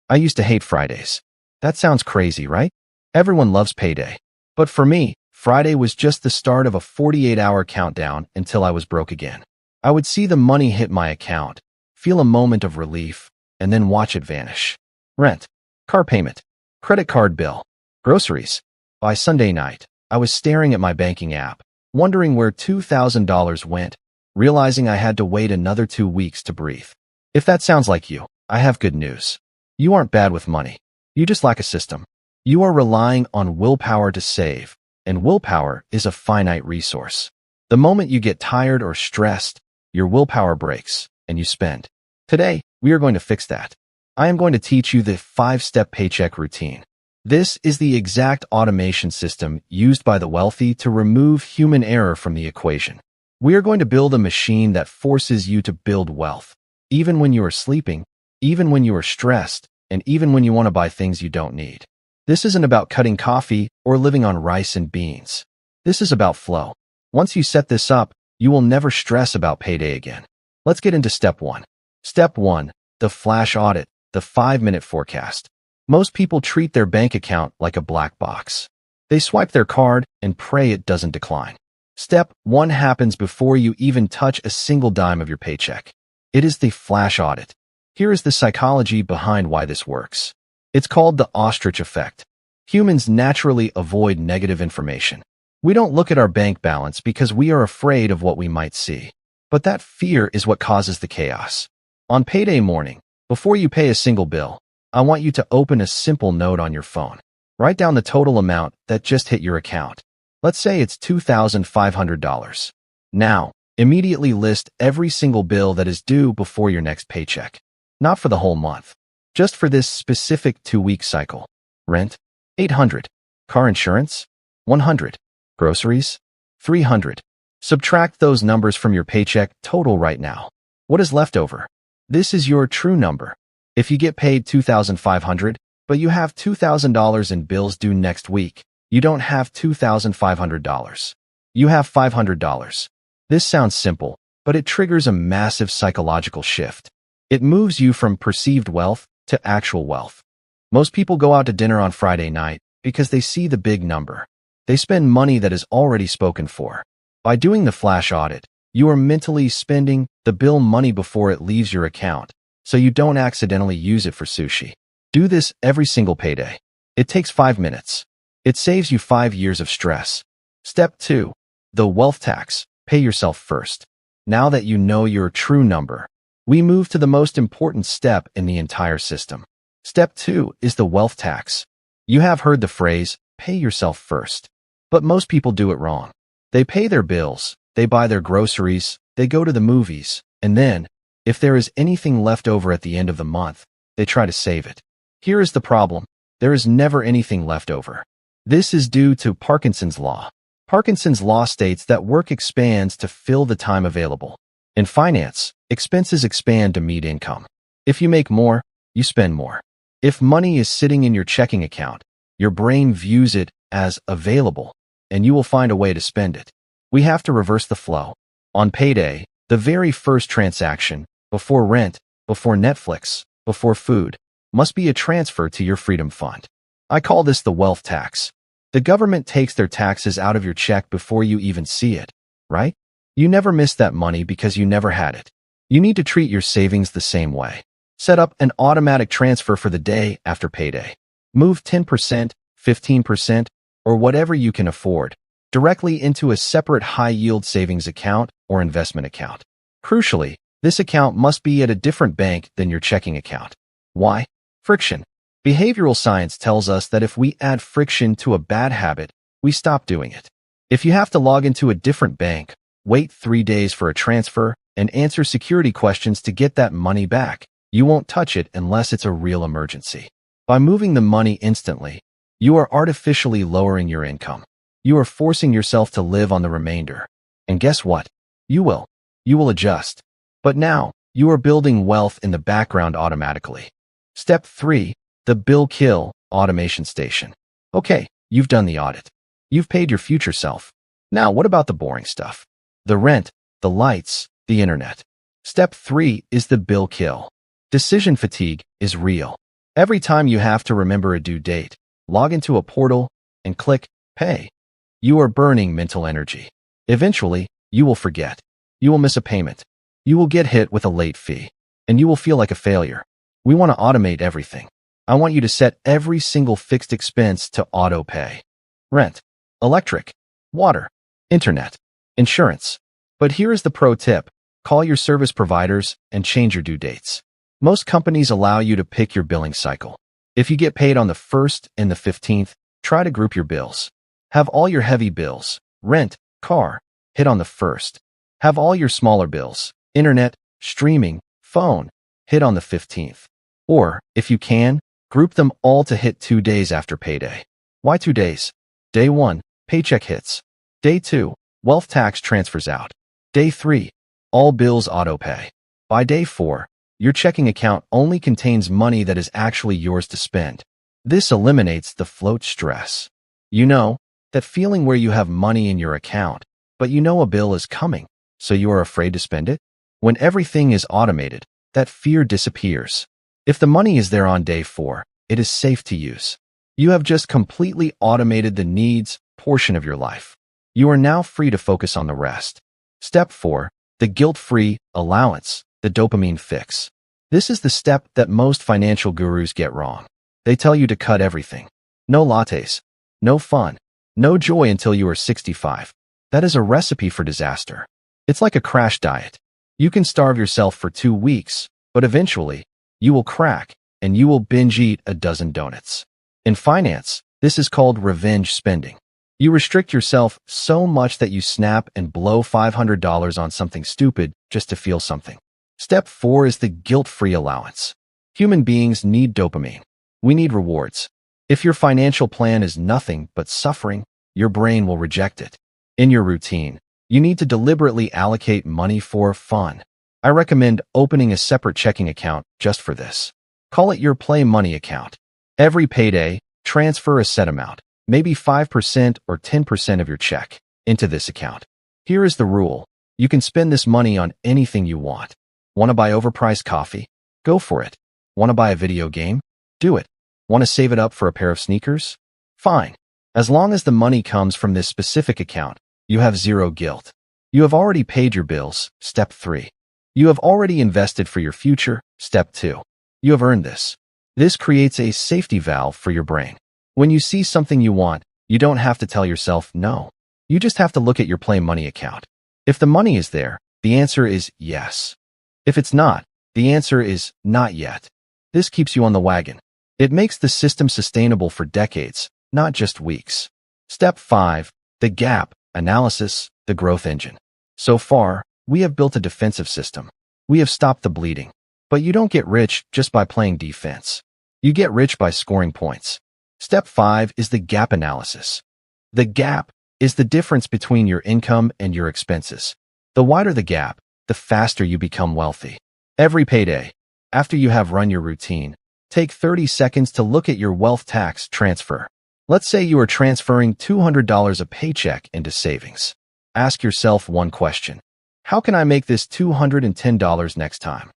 I used to hate Fridays. That sounds crazy, right? Everyone loves payday. But for me, Friday was just the start of a 48-hour countdown until I was broke again. I would see the money hit my account, feel a moment of relief, and then watch it vanish. Rent, car payment, credit card bill, groceries. By Sunday night, I was staring at my banking app, wondering where $2,000 went, realizing I had to wait another 2 weeks to breathe. If that sounds like you, I have good news. You aren't bad with money. You just lack a system. You are relying on willpower to save, and willpower is a finite resource. The moment you get tired or stressed, your willpower breaks, and you spend. Today, we are going to fix that. I am going to teach you the 5-step paycheck routine. This is the exact automation system used by the wealthy to remove human error from the equation. We are going to build a machine that forces you to build wealth, even when you are sleeping, even when you are stressed, and even when you want to buy things you don't need. This isn't about cutting coffee or living on rice and beans. This is about flow. Once you set this up, you will never stress about payday again. Let's get into step 1. Step 1, the flash audit, the 5-minute forecast. Most people treat their bank account like a black box. They swipe their card and pray it doesn't decline. Step 1 happens before you even touch a single dime of your paycheck. It is the flash audit. Here is the psychology behind why this works. It's called the ostrich effect. Humans naturally avoid negative information. We don't look at our bank balance because we are afraid of what we might see. But that fear is what causes the chaos. On payday morning, before you pay a single bill, I want you to open a simple note on your phone. Write down the total amount that just hit your account. Let's say it's $2,500. Now, immediately list every single bill that is due before your next paycheck. Not for the whole month, just for this specific 2-week cycle. Rent, $800. Car insurance, $100. Groceries, $300. Subtract those numbers from your paycheck total right now. What is left over? This is your true number. If you get paid $2,500, but you have $2,000 in bills due next week, you don't have $2,500. You have $500. This sounds simple, but it triggers a massive psychological shift. It moves you from perceived wealth to actual wealth. Most people go out to dinner on Friday night because they see the big number. They spend money that is already spoken for. By doing the flash audit, you are mentally spending the bill money before it leaves your account, so you don't accidentally use it for sushi. Do this every single payday. It takes 5 minutes. It saves you 5 years of stress. Step 2. The wealth tax. Pay yourself first. Now that you know your true number, we move to the most important step in the entire system. Step 2 is the wealth tax. You have heard the phrase, pay yourself first. But most people do it wrong. They pay their bills, they buy their groceries, they go to the movies, and then, if there is anything left over at the end of the month, they try to save it. Here is the problem. There is never anything left over. This is due to Parkinson's law. Parkinson's law states that work expands to fill the time available. In finance, expenses expand to meet income. If you make more, you spend more. If money is sitting in your checking account, your brain views it as available, and you will find a way to spend it. We have to reverse the flow. On payday, the very first transaction, before rent, before Netflix, before food, must be a transfer to your freedom fund. I call this the wealth tax. The government takes their taxes out of your check before you even see it, right? You never miss that money because you never had it. You need to treat your savings the same way. Set up an automatic transfer for the day after payday. Move 10%, 15%, or whatever you can afford, directly into a separate high-yield savings account or investment account. Crucially, this account must be at a different bank than your checking account. Why? Friction. Behavioral science tells us that if we add friction to a bad habit, we stop doing it. If you have to log into a different bank, wait 3 days for a transfer, and answer security questions to get that money back, you won't touch it unless it's a real emergency. By moving the money instantly, you are artificially lowering your income. You are forcing yourself to live on the remainder. And guess what? You will. You will adjust. But now, you are building wealth in the background automatically. Step 3. The bill kill automation station. Okay, you've done the audit. You've paid your future self. Now, what about the boring stuff? The rent, the lights, the internet. Step 3 is the bill kill. Decision fatigue is real. Every time you have to remember a due date, log into a portal and click Pay. You are burning mental energy. Eventually, you will forget. You will miss a payment. You will get hit with a late fee. And you will feel like a failure. We want to automate everything. I want you to set every single fixed expense to auto pay. Rent, electric, water, internet, insurance. But here is the pro tip. Call your service providers and change your due dates. Most companies allow you to pick your billing cycle. If you get paid on the 1st and the 15th, try to group your bills. Have all your heavy bills, rent, car, hit on the 1st. Have all your smaller bills, internet, streaming, phone, hit on the 15th. Or, if you can, group them all to hit 2 days after payday. Why 2 days? Day 1, paycheck hits. Day 2, wealth tax transfers out. Day 3, all bills auto-pay. By day 4, your checking account only contains money that is actually yours to spend. This eliminates the float stress. You know, that feeling where you have money in your account, but you know a bill is coming, so you are afraid to spend it? When everything is automated, that fear disappears. If the money is there on day 4, it is safe to use. You have just completely automated the needs portion of your life. You are now free to focus on the rest. Step 4, the guilt-free allowance, the dopamine fix. This is the step that most financial gurus get wrong. They tell you to cut everything. No lattes, no fun, no joy until you are 65. That is a recipe for disaster. It's like a crash diet. You can starve yourself for 2 weeks, but eventually, you will crack and you will binge eat a dozen donuts. In finance, this is called revenge spending. You restrict yourself so much that you snap and blow $500 on something stupid just to feel something. Step 4 is the guilt-free allowance. Human beings need dopamine. We need rewards. If your financial plan is nothing but suffering, your brain will reject it. In your routine, you need to deliberately allocate money for fun. I recommend opening a separate checking account just for this. Call it your Play Money account. Every payday, transfer a set amount, maybe 5% or 10% of your check, into this account. Here is the rule. You can spend this money on anything you want. Want to buy overpriced coffee? Go for it. Want to buy a video game? Do it. Want to save it up for a pair of sneakers? Fine. As long as the money comes from this specific account, you have zero guilt. You have already paid your bills, step 3. You have already invested for your future, step 2. You have earned this. This creates a safety valve for your brain. When you see something you want, you don't have to tell yourself no. You just have to look at your Play Money account. If the money is there, the answer is yes. If it's not, the answer is not yet. This keeps you on the wagon. It makes the system sustainable for decades, not just weeks. Step 5, the gap analysis, the growth engine. So far, we have built a defensive system. We have stopped the bleeding. But you don't get rich just by playing defense. You get rich by scoring points. Step 5 is the gap analysis. The gap is the difference between your income and your expenses. The wider the gap, the faster you become wealthy. Every payday, after you have run your routine, take 30 seconds to look at your wealth tax transfer. Let's say you are transferring $200 a paycheck into savings. Ask yourself one question. How can I make this $210 next time?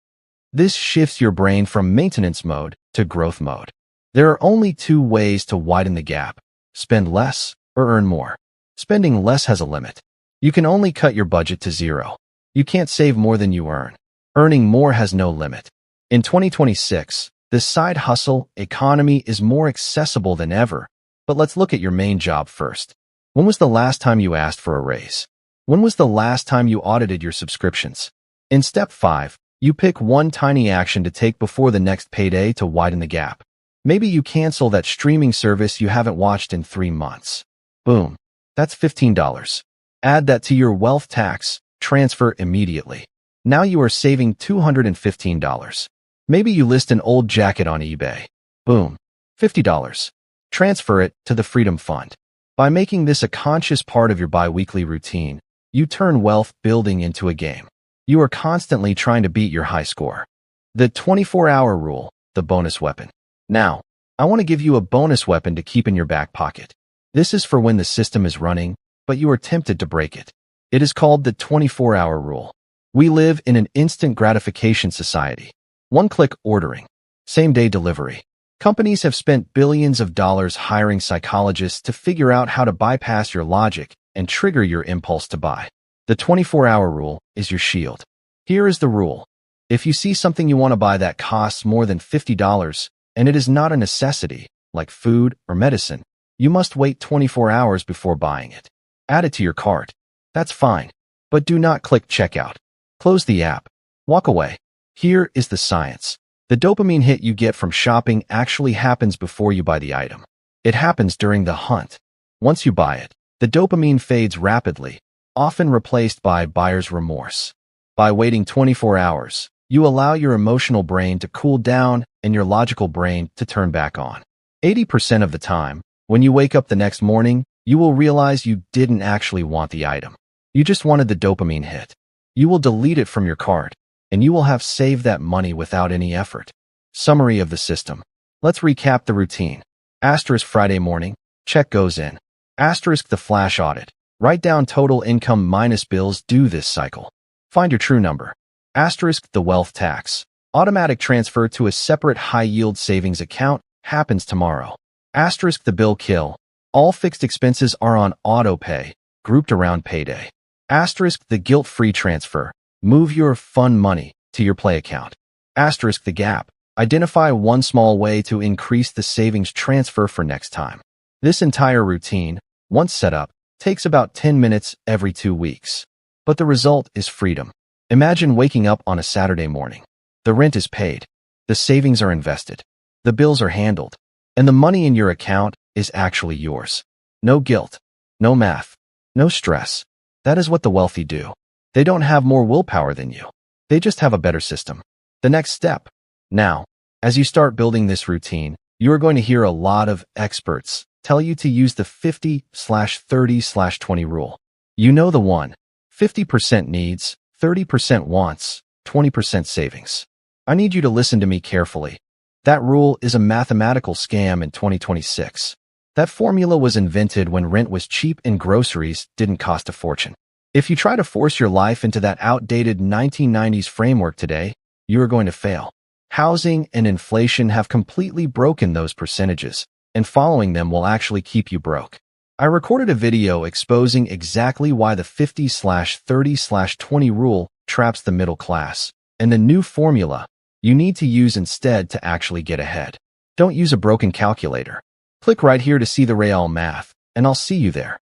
This shifts your brain from maintenance mode to growth mode. There are only 2 ways to widen the gap: spend less or earn more. Spending less has a limit. You can only cut your budget to 0. You can't save more than you earn. Earning more has no limit. In 2026, the side hustle economy is more accessible than ever. But let's look at your main job first. When was the last time you asked for a raise? When was the last time you audited your subscriptions? In step 5, you pick one tiny action to take before the next payday to widen the gap. Maybe you cancel that streaming service you haven't watched in 3 months. Boom. That's $15. Add that to your wealth tax, transfer immediately. Now you are saving $215. Maybe you list an old jacket on eBay. Boom. $50. Transfer it to the Freedom Fund. By making this a conscious part of your bi-weekly routine, you turn wealth building into a game. You are constantly trying to beat your high score. The 24-hour rule, the bonus weapon. Now, I want to give you a bonus weapon to keep in your back pocket. This is for when the system is running, but you are tempted to break it. It is called the 24-hour rule. We live in an instant gratification society. One-click ordering, same-day delivery, Companies have spent billions of dollars hiring psychologists to figure out how to bypass your logic and trigger your impulse to buy. The 24-hour rule is your shield. Here is the rule. If you see something you want to buy that costs more than $50 and it is not a necessity, like food or medicine, you must wait 24 hours before buying it. Add it to your cart. That's fine. But do not click checkout. Close the app. Walk away. Here is the science. The dopamine hit you get from shopping actually happens before you buy the item. It happens during the hunt. Once you buy it, the dopamine fades rapidly, often replaced by buyer's remorse. By waiting 24 hours, you allow your emotional brain to cool down and your logical brain to turn back on. 80% of the time, when you wake up the next morning, you will realize you didn't actually want the item. You just wanted the dopamine hit. You will delete it from your cart, and you will have saved that money without any effort. Summary of the system. Let's recap the routine. Asterisk Friday morning, check goes in. Asterisk the flash audit. Write down total income minus bills due this cycle. Find your true number. Asterisk the wealth tax. Automatic transfer to a separate high-yield savings account happens tomorrow. Asterisk the bill kill. All fixed expenses are on auto pay, grouped around payday. Asterisk the guilt-free transfer. Move your fun money to your play account. Asterisk the gap. Identify one small way to increase the savings transfer for next time. This entire routine, once set up, takes about 10 minutes every 2 weeks. But the result is freedom. Imagine waking up on a Saturday morning. The rent is paid. The savings are invested. The bills are handled. And the money in your account is actually yours. No guilt. No math. No stress. That is what the wealthy do. They don't have more willpower than you. They just have a better system. The next step. Now, as you start building this routine, you are going to hear a lot of experts tell you to use the 50/30/20 rule. You know the one. 50% needs, 30% wants, 20% savings. I need you to listen to me carefully. That rule is a mathematical scam in 2026. That formula was invented when rent was cheap and groceries didn't cost a fortune. If you try to force your life into that outdated 1990s framework today, you are going to fail. Housing and inflation have completely broken those percentages, and following them will actually keep you broke. I recorded a video exposing exactly why the 50/30/20 rule traps the middle class, and the new formula you need to use instead to actually get ahead. Don't use a broken calculator. Click right here to see the real math, and I'll see you there.